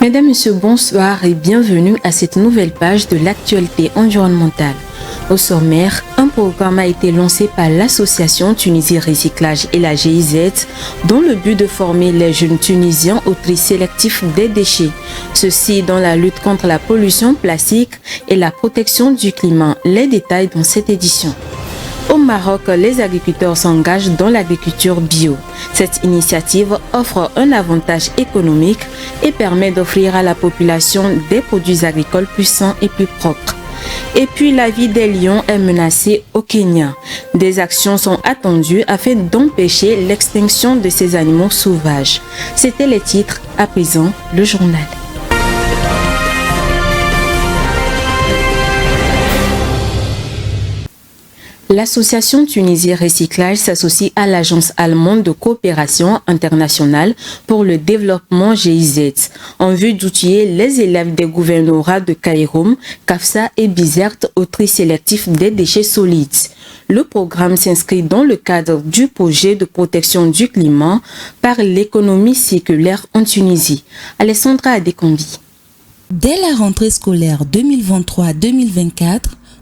Mesdames, Messieurs, bonsoir et bienvenue à cette nouvelle page de l'actualité environnementale. Au sommaire, un programme a été lancé par l'association Tunisie Recyclage et la GIZ dont le but de former les jeunes Tunisiens au tri sélectif des déchets. Ceci dans la lutte contre la pollution plastique et la protection du climat. Les détails dans cette édition. Au Maroc, les agriculteurs s'engagent dans l'agriculture bio. Cette initiative offre un avantage économique et permet d'offrir à la population des produits agricoles plus sains et plus propres. Et puis la vie des lions est menacée au Kenya. Des actions sont attendues afin d'empêcher l'extinction de ces animaux sauvages. C'était les titres, à présent le journal. L'association Tunisie Recyclage s'associe à l'Agence allemande de coopération internationale pour le développement GIZ en vue d'outiller les élèves des gouvernorats de Kairoum, Kafsa et Bizerte au tri sélectif des déchets solides. Le programme s'inscrit dans le cadre du projet de protection du climat par l'économie circulaire en Tunisie. Alessandra Adekombi. Dès la rentrée scolaire 2023-2024,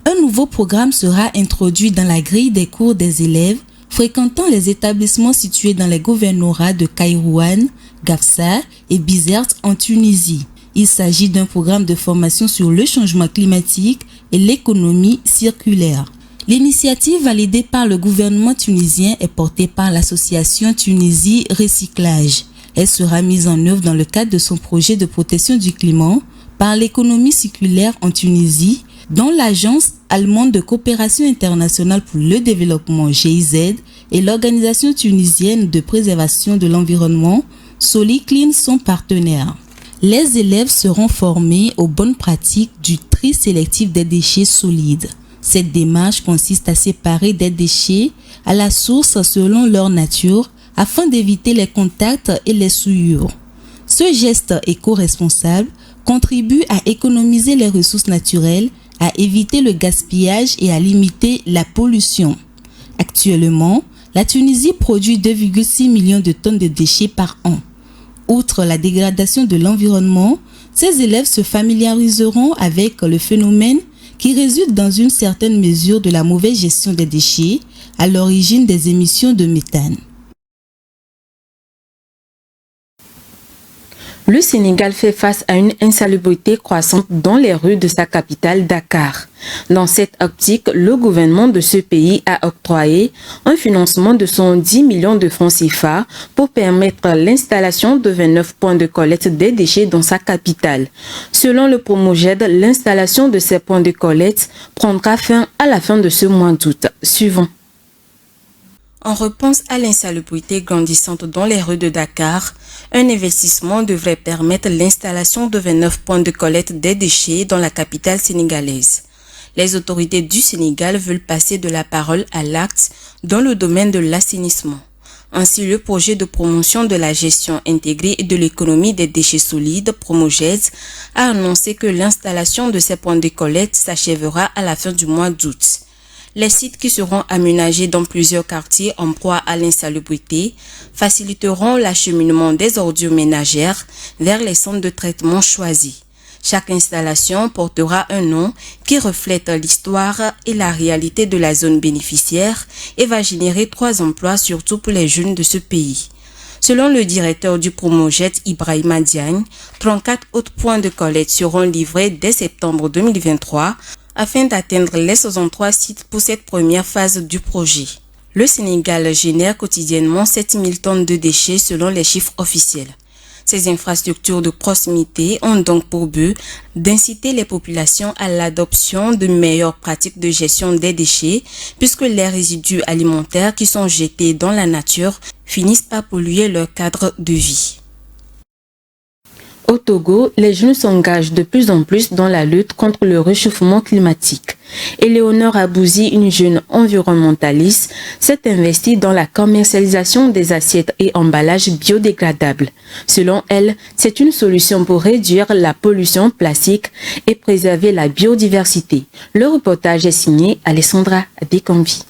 un nouveau programme sera introduit dans la grille des cours des élèves fréquentant les établissements situés dans les gouvernorats de Kairouan, Gafsa et Bizerte en Tunisie. Il s'agit d'un programme de formation sur le changement climatique et l'économie circulaire. L'initiative validée par le gouvernement tunisien est portée par l'association Tunisie Recyclage. Elle sera mise en œuvre dans le cadre de son projet de protection du climat par l'économie circulaire en Tunisie, dont l'Agence allemande de coopération internationale pour le développement GIZ et l'Organisation tunisienne de préservation de l'environnement Soliclean sont partenaires. Les élèves seront formés aux bonnes pratiques du tri sélectif des déchets solides. Cette démarche consiste à séparer des déchets à la source selon leur nature afin d'éviter les contacts et les souillures. Ce geste éco-responsable contribue à économiser les ressources naturelles, à éviter le gaspillage et à limiter la pollution. Actuellement, la Tunisie produit 2,6 millions de tonnes de déchets par an. Outre la dégradation de l'environnement, ces élèves se familiariseront avec le phénomène qui résulte dans une certaine mesure de la mauvaise gestion des déchets à l'origine des émissions de méthane. Le Sénégal fait face à une insalubrité croissante dans les rues de sa capitale Dakar. Dans cette optique, le gouvernement de ce pays a octroyé un financement de 110 millions de francs CFA pour permettre l'installation de 29 points de collecte des déchets dans sa capitale. Selon le Promoged, l'installation de ces points de collecte prendra fin à la fin de ce mois d'août. Suivant. En réponse à l'insalubrité grandissante dans les rues de Dakar, un investissement devrait permettre l'installation de 29 points de collecte des déchets dans la capitale sénégalaise. Les autorités du Sénégal veulent passer de la parole à l'acte dans le domaine de l'assainissement. Ainsi, le projet de promotion de la gestion intégrée et de l'économie des déchets solides, Promoged, a annoncé que l'installation de ces points de collecte s'achèvera à la fin du mois d'août. Les sites qui seront aménagés dans plusieurs quartiers en proie à l'insalubrité faciliteront l'acheminement des ordures ménagères vers les centres de traitement choisis. Chaque installation portera un nom qui reflète l'histoire et la réalité de la zone bénéficiaire et va générer 3 emplois surtout pour les jeunes de ce pays. Selon le directeur du Promoged, Ibrahima Diagne, 34 autres points de collecte seront livrés dès septembre 2023 afin d'atteindre les 63 sites pour cette première phase du projet. Le Sénégal génère quotidiennement 7000 tonnes de déchets selon les chiffres officiels. Ces infrastructures de proximité ont donc pour but d'inciter les populations à l'adoption de meilleures pratiques de gestion des déchets puisque les résidus alimentaires qui sont jetés dans la nature finissent par polluer leur cadre de vie. Au Togo, les jeunes s'engagent de plus en plus dans la lutte contre le réchauffement climatique. Éléonore Abouzi, une jeune environnementaliste, s'est investie dans la commercialisation des assiettes et emballages biodégradables. Selon elle, c'est une solution pour réduire la pollution plastique et préserver la biodiversité. Le reportage est signé Alessandra Adekombi.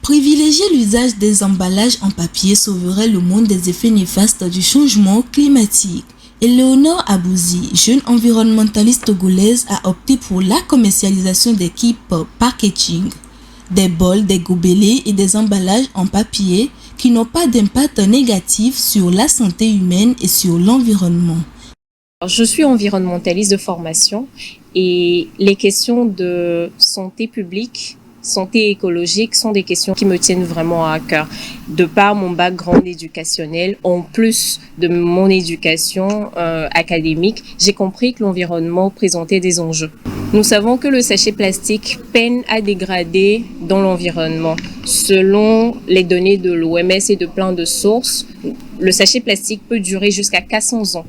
Privilégier l'usage des emballages en papier sauverait le monde des effets néfastes du changement climatique. Éléonore Abouzi, jeune environnementaliste togolaise, a opté pour la commercialisation des kits packaging, des bols, des gobelets et des emballages en papier qui n'ont pas d'impact négatif sur la santé humaine et sur l'environnement. Je suis environnementaliste de formation et les questions de santé publique, santé écologique sont des questions qui me tiennent vraiment à cœur. De par mon background éducationnel, en plus de mon éducation académique, j'ai compris que l'environnement présentait des enjeux. Nous savons que le sachet plastique peine à dégrader dans l'environnement. Selon les données de l'OMS et de plein de sources, le sachet plastique peut durer jusqu'à 400 ans.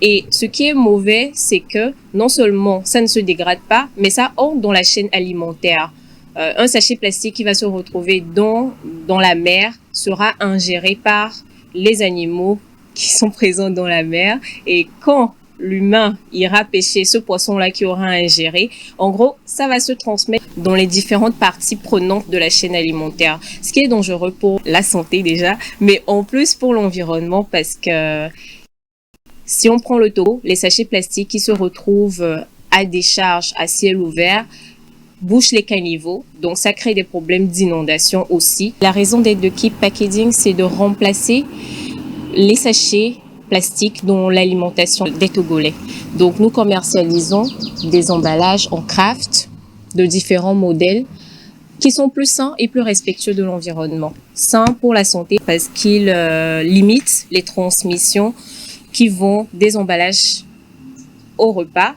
Et ce qui est mauvais, c'est que non seulement ça ne se dégrade pas, mais ça entre dans la chaîne alimentaire. Un sachet plastique qui va se retrouver dans la mer sera ingéré par les animaux qui sont présents dans la mer. Et quand l'humain ira pêcher ce poisson-là qui aura ingéré, en gros, ça va se transmettre dans les différentes parties prenantes de la chaîne alimentaire. Ce qui est dangereux pour la santé déjà, mais en plus pour l'environnement parce que si on prend le Togo, les sachets plastiques qui se retrouvent à décharge à ciel ouvert bouchent les caniveaux, donc ça crée des problèmes d'inondation aussi. La raison d'être de Keep Packaging, c'est de remplacer les sachets plastiques dans l'alimentation des Togolais. Donc nous commercialisons des emballages en craft de différents modèles qui sont plus sains et plus respectueux de l'environnement. Sains pour la santé parce qu'ils limitent les transmissions qui vont des emballages au repas,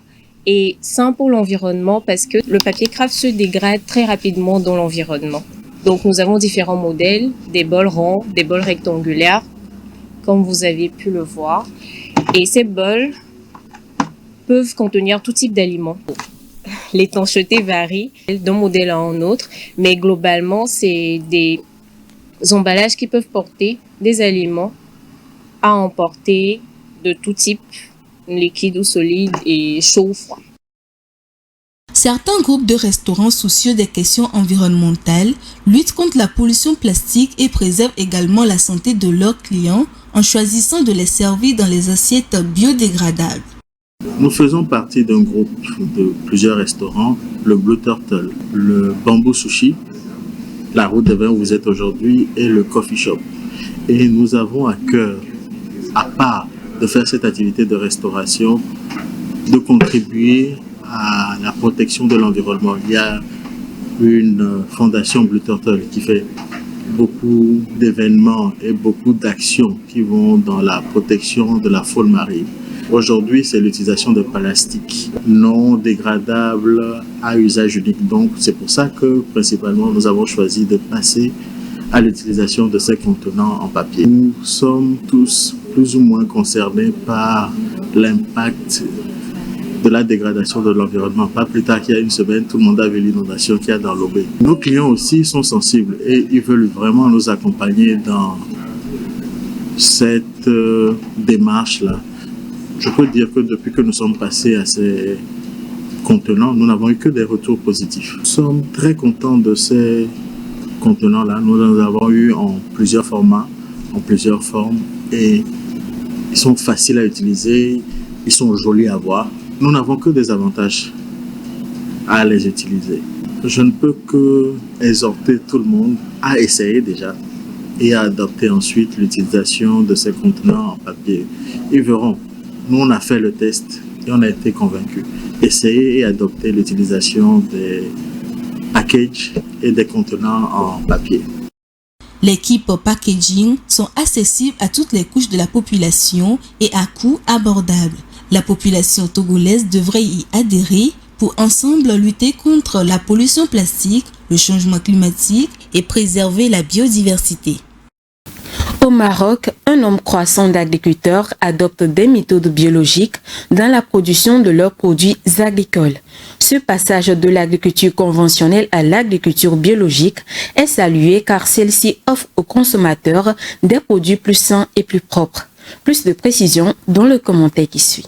et sain pour l'environnement parce que le papier craft se dégrade très rapidement dans l'environnement. Donc nous avons différents modèles, des bols ronds, des bols rectangulaires, comme vous avez pu le voir. Et ces bols peuvent contenir tout type d'aliments. L'étanchéité varie d'un modèle à un autre, mais globalement, c'est des emballages qui peuvent porter des aliments à emporter de tout type, liquide ou solide et chaud ou froid. Certains groupes de restaurants soucieux des questions environnementales luttent contre la pollution plastique et préservent également la santé de leurs clients en choisissant de les servir dans les assiettes biodégradables. Nous faisons partie d'un groupe de plusieurs restaurants, le Blue Turtle, le Bamboo Sushi, la Route des Vins où vous êtes aujourd'hui et le Coffee Shop. Et nous avons à cœur, à part de faire cette activité de restauration, de contribuer à la protection de l'environnement. Il y a une fondation Blue Turtle qui fait beaucoup d'événements et beaucoup d'actions qui vont dans la protection de la faune marine. Aujourd'hui, c'est l'utilisation de plastique non dégradable à usage unique. Donc, c'est pour ça que, principalement, nous avons choisi de passer à l'utilisation de ces contenants en papier. Nous sommes tous plus ou moins concernés par l'impact de la dégradation de l'environnement. Pas plus tard qu'il y a une semaine, tout le monde a vu l'inondation qu'il y a dans l'Aubé. Nos clients aussi sont sensibles et ils veulent vraiment nous accompagner dans cette démarche-là. Je peux dire que depuis que nous sommes passés à ces contenants, nous n'avons eu que des retours positifs. Nous sommes très contents de ces contenants-là. Nous en avons eu en plusieurs formats, en plusieurs formes et ils sont faciles à utiliser, ils sont jolis à voir. Nous n'avons que des avantages à les utiliser. Je ne peux que exhorter tout le monde à essayer déjà et à adopter ensuite l'utilisation de ces contenants en papier. Ils verront. Nous, on a fait le test et on a été convaincus. Essayez et adoptez l'utilisation des packages et des contenants en papier. Les kits packaging sont accessibles à toutes les couches de la population et à coût abordable. La population togolaise devrait y adhérer pour ensemble lutter contre la pollution plastique, le changement climatique et préserver la biodiversité. Au Maroc, un nombre croissant d'agriculteurs adoptent des méthodes biologiques dans la production de leurs produits agricoles. Ce passage de l'agriculture conventionnelle à l'agriculture biologique est salué car celle-ci offre aux consommateurs des produits plus sains et plus propres. Plus de précisions dans le commentaire qui suit.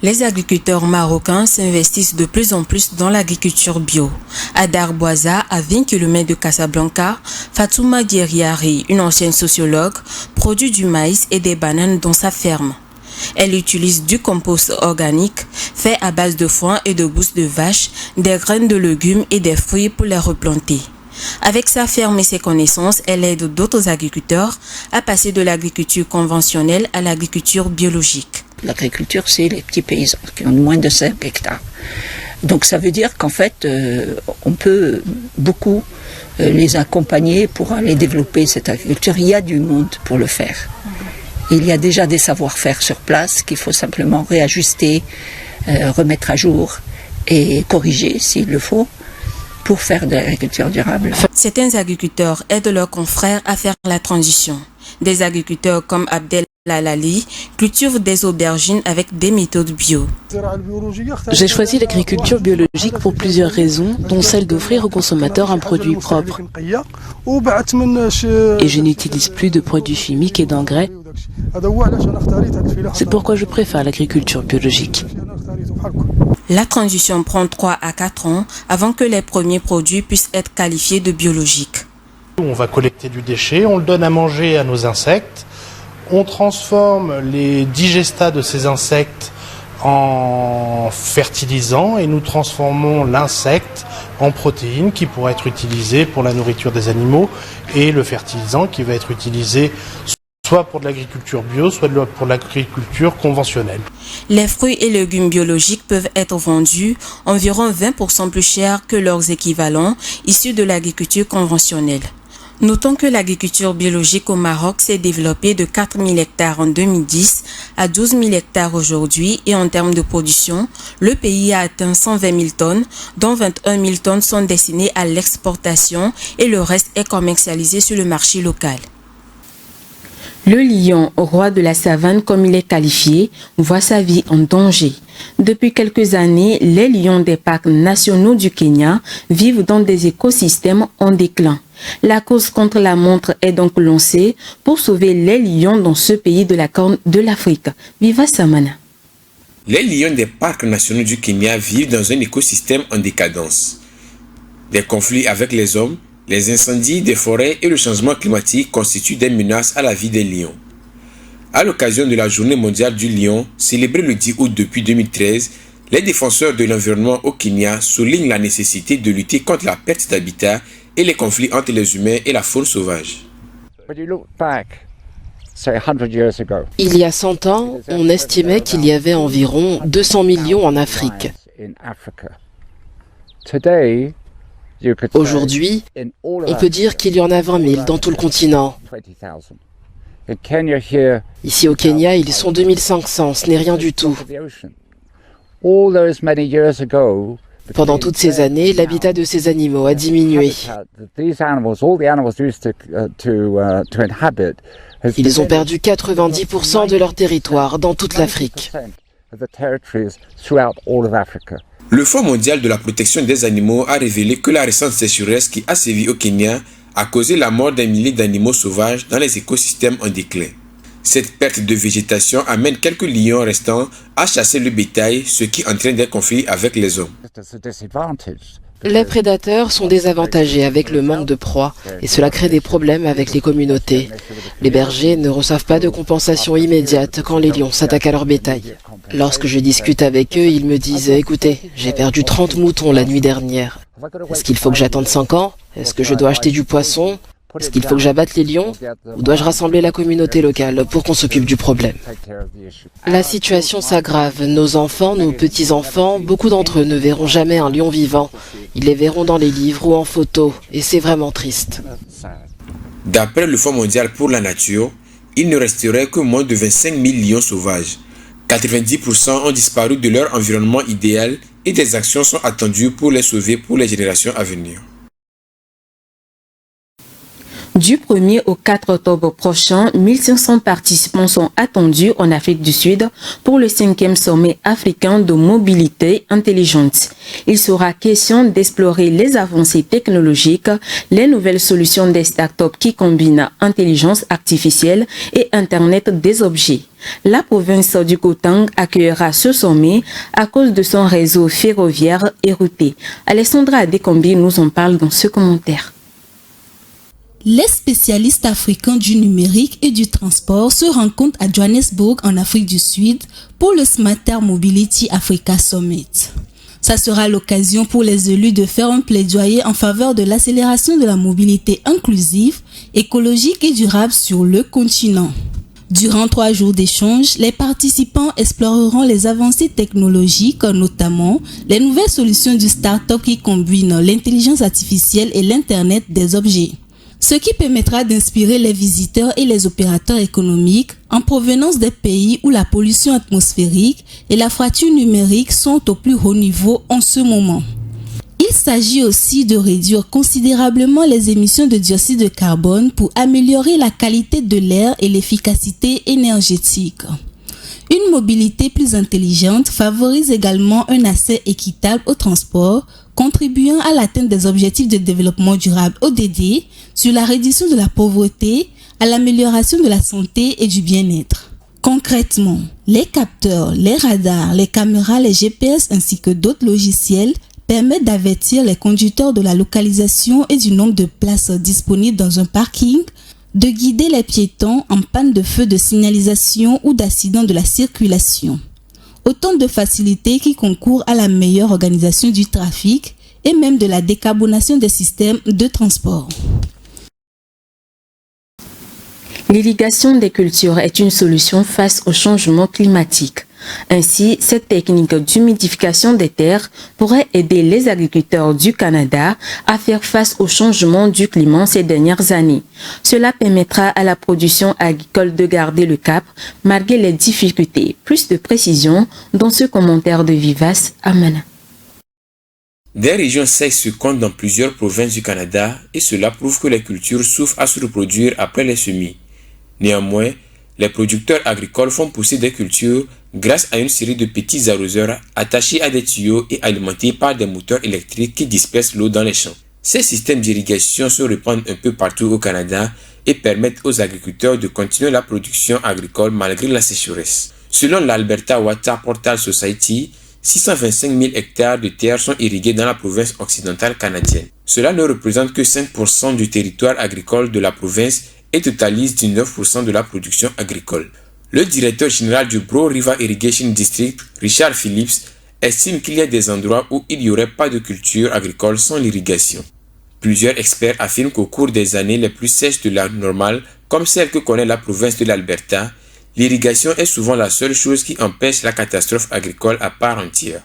Les agriculteurs marocains s'investissent de plus en plus dans l'agriculture bio. À Darboisa, à 20 km de Casablanca, Fatouma Dieriari, une ancienne sociologue, produit du maïs et des bananes dans sa ferme. Elle utilise du compost organique fait à base de foin et de bouse de vache, des graines de légumes et des fruits pour les replanter. Avec sa ferme et ses connaissances, elle aide d'autres agriculteurs à passer de l'agriculture conventionnelle à l'agriculture biologique. L'agriculture, c'est les petits paysans qui ont moins de 5 hectares. Donc ça veut dire qu'en fait, on peut beaucoup les accompagner pour aller développer cette agriculture. Il y a du monde pour le faire. Il y a déjà des savoir-faire sur place qu'il faut simplement réajuster, remettre à jour et corriger s'il le faut pour faire de l'agriculture durable. Certains agriculteurs aident leurs confrères à faire la transition. Des agriculteurs comme Abdel Lalali cultivent des aubergines avec des méthodes bio. J'ai choisi l'agriculture biologique pour plusieurs raisons, dont celle d'offrir aux consommateurs un produit propre. Et je n'utilise plus de produits chimiques et d'engrais. C'est pourquoi je préfère l'agriculture biologique. La transition prend 3 à 4 ans avant que les premiers produits puissent être qualifiés de biologiques. On va collecter du déchet, on le donne à manger à nos insectes, on transforme les digestats de ces insectes en fertilisants et nous transformons l'insecte en protéines qui pourra être utilisée pour la nourriture des animaux et le fertilisant qui va être utilisé soit pour de l'agriculture bio, soit pour l'agriculture conventionnelle. Les fruits et légumes biologiques peuvent être vendus environ 20% plus cher que leurs équivalents issus de l'agriculture conventionnelle. Notons que l'agriculture biologique au Maroc s'est développée de 4 000 hectares en 2010 à 12 000 hectares aujourd'hui et en termes de production, le pays a atteint 120 000 tonnes, dont 21 000 tonnes sont destinées à l'exportation et le reste est commercialisé sur le marché local. Le lion, roi de la savane comme il est qualifié, voit sa vie en danger. Depuis quelques années, les lions des parcs nationaux du Kenya vivent dans des écosystèmes en déclin. La cause contre la montre est donc lancée pour sauver les lions dans ce pays de la Corne de l'Afrique. Viva Samana. Les lions des parcs nationaux du Kenya vivent dans un écosystème en décadence. Des conflits avec les hommes, les incendies des forêts et le changement climatique constituent des menaces à la vie des lions. À l'occasion de la Journée mondiale du lion, célébrée le 10 août depuis 2013, les défenseurs de l'environnement au Kenya soulignent la nécessité de lutter contre la perte d'habitat et les conflits entre les humains et la faune sauvage. Il y a 100 ans, on estimait qu'il y avait environ 200 millions en Afrique. Aujourd'hui, on peut dire qu'il y en a 20 000 dans tout le continent. Ici au Kenya, ils sont 2500, ce n'est rien du tout. Pendant toutes ces années, l'habitat de ces animaux a diminué. Ils ont perdu 90% de leur territoire dans toute l'Afrique. Le Fonds mondial de la protection des animaux a révélé que la récente sécheresse qui a sévi au Kenya a causé la mort des milliers d'animaux sauvages dans les écosystèmes en déclin. Cette perte de végétation amène quelques lions restants à chasser le bétail, ce qui entraîne des conflits avec les hommes. Les prédateurs sont désavantagés avec le manque de proie et cela crée des problèmes avec les communautés. Les bergers ne reçoivent pas de compensation immédiate quand les lions s'attaquent à leur bétail. Lorsque je discute avec eux, ils me disent « Écoutez, j'ai perdu 30 moutons la nuit dernière. Est-ce qu'il faut que j'attende 5 ans? Est-ce que je dois acheter du poisson? Est-ce qu'il faut que j'abatte les lions? Ou dois-je rassembler la communauté locale pour qu'on s'occupe du problème ?» La situation s'aggrave. Nos enfants, nos petits-enfants, beaucoup d'entre eux ne verront jamais un lion vivant. Ils les verront dans les livres ou en photo, et c'est vraiment triste. D'après le Fonds mondial pour la nature, il ne resterait que moins de 25 000 lions sauvages. 90% ont disparu de leur environnement idéal et des actions sont attendues pour les sauver pour les générations à venir. Du 1er au 4 octobre prochain, 1500 participants sont attendus en Afrique du Sud pour le 5e sommet africain de mobilité intelligente. Il sera question d'explorer les avancées technologiques, les nouvelles solutions des startups qui combinent intelligence artificielle et Internet des objets. La province du Gauteng accueillera ce sommet à cause de son réseau ferroviaire et routier. Alessandra Adekombi nous en parle dans ce commentaire. Les spécialistes africains du numérique et du transport se rencontrent à Johannesburg en Afrique du Sud pour le Smarter Mobility Africa Summit. Ça sera l'occasion pour les élus de faire un plaidoyer en faveur de l'accélération de la mobilité inclusive, écologique et durable sur le continent. Durant 3 jours d'échange, les participants exploreront les avancées technologiques, notamment les nouvelles solutions du start-up qui combinent l'intelligence artificielle et l'Internet des objets. Ce qui permettra d'inspirer les visiteurs et les opérateurs économiques en provenance des pays où la pollution atmosphérique et la fracture numérique sont au plus haut niveau en ce moment. Il s'agit aussi de réduire considérablement les émissions de dioxyde de carbone pour améliorer la qualité de l'air et l'efficacité énergétique. Une mobilité plus intelligente favorise également un accès équitable au transport, contribuant à l'atteinte des objectifs de développement durable ODD, sur la réduction de la pauvreté, à l'amélioration de la santé et du bien-être. Concrètement, les capteurs, les radars, les caméras, les GPS ainsi que d'autres logiciels permettent d'avertir les conducteurs de la localisation et du nombre de places disponibles dans un parking, de guider les piétons en panne de feu de signalisation ou d'accident de la circulation. Autant de facilités qui concourent à la meilleure organisation du trafic et même de la décarbonation des systèmes de transport. L'irrigation des cultures est une solution face au changement climatique. Ainsi, cette technique d'humidification des terres pourrait aider les agriculteurs du Canada à faire face au changement du climat ces dernières années. Cela permettra à la production agricole de garder le cap malgré les difficultés. Plus de précision dans ce commentaire de Vivace Amana. Des régions sèches se comptent dans plusieurs provinces du Canada et cela prouve que les cultures souffrent à se reproduire après les semis. Néanmoins, les producteurs agricoles font pousser des cultures grâce à une série de petits arroseurs attachés à des tuyaux et alimentés par des moteurs électriques qui dispersent l'eau dans les champs. Ces systèmes d'irrigation se répandent un peu partout au Canada et permettent aux agriculteurs de continuer la production agricole malgré la sécheresse. Selon l'Alberta Water Portal Society, 625 000 hectares de terres sont irrigués dans la province occidentale canadienne. Cela ne représente que 5% du territoire agricole de la province et totalise 19% de la production agricole. Le directeur général du Broad River Irrigation District, Richard Phillips, estime qu'il y a des endroits où il n'y aurait pas de culture agricole sans l'irrigation. Plusieurs experts affirment qu'au cours des années les plus sèches de la normale, comme celle que connaît la province de l'Alberta, l'irrigation est souvent la seule chose qui empêche la catastrophe agricole à part entière.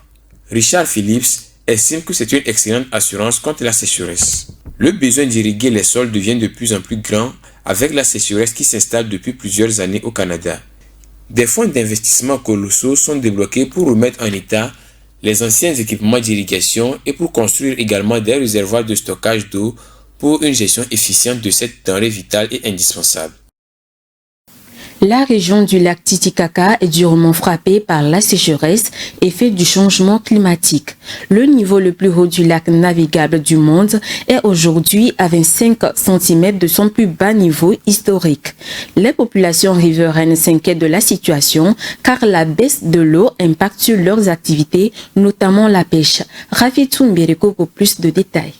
Richard Phillips estime que c'est une excellente assurance contre la sécheresse. Le besoin d'irriguer les sols devient de plus en plus grand avec la sécheresse qui s'installe depuis plusieurs années au Canada. Des fonds d'investissement colossaux sont débloqués pour remettre en état les anciens équipements d'irrigation et pour construire également des réservoirs de stockage d'eau pour une gestion efficiente de cette denrée vitale et indispensable. La région du lac Titicaca est durement frappée par la sécheresse, effet du changement climatique. Le niveau le plus haut du lac navigable du monde est aujourd'hui à 25 cm de son plus bas niveau historique. Les populations riveraines s'inquiètent de la situation car la baisse de l'eau impacte sur leurs activités, notamment la pêche. Rafi Toumbereko pour plus de détails.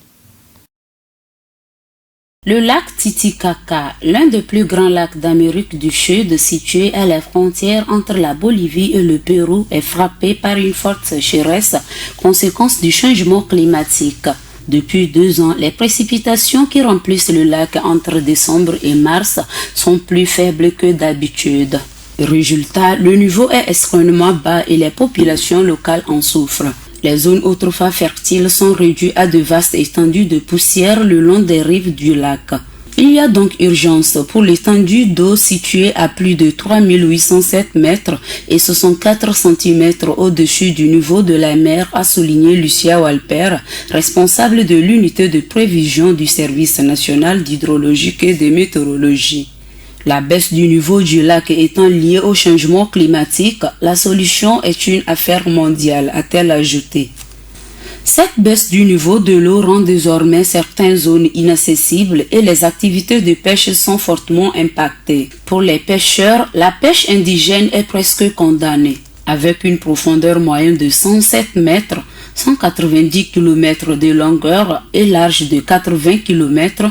Le lac Titicaca, l'un des plus grands lacs d'Amérique du Sud situé à la frontière entre la Bolivie et le Pérou, est frappé par une forte sécheresse, conséquence du changement climatique. Depuis 2 ans, les précipitations qui remplissent le lac entre décembre et mars sont plus faibles que d'habitude. Résultat, le niveau est extrêmement bas et les populations locales en souffrent. Les zones autrefois fertiles sont réduites à de vastes étendues de poussière le long des rives du lac. Il y a donc urgence pour l'étendue d'eau située à plus de 3807 mètres et 64 cm au-dessus du niveau de la mer, a souligné Lucia Walper, responsable de l'unité de prévision du Service national d'hydrologie et de météorologie. La baisse du niveau du lac étant liée au changement climatique, la solution est une affaire mondiale, a-t-elle ajouté. Cette baisse du niveau de l'eau rend désormais certaines zones inaccessibles et les activités de pêche sont fortement impactées. Pour les pêcheurs, la pêche indigène est presque condamnée. Avec une profondeur moyenne de 107 mètres, 190 km de longueur et large de 80 km,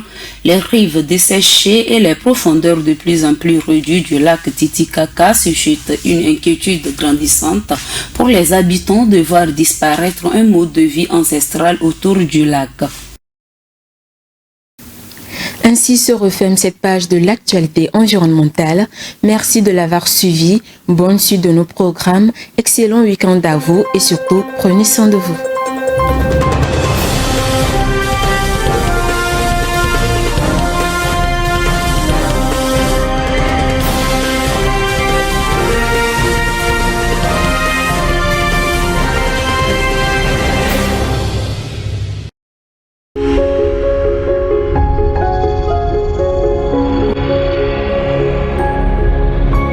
les rives desséchées et les profondeurs de plus en plus réduites du lac Titicaca suscitent une inquiétude grandissante pour les habitants de voir disparaître un mode de vie ancestral autour du lac. Ainsi se referme cette page de l'actualité environnementale. Merci de l'avoir suivi. Bonne suite de nos programmes. Excellent week-end à vous et surtout, prenez soin de vous.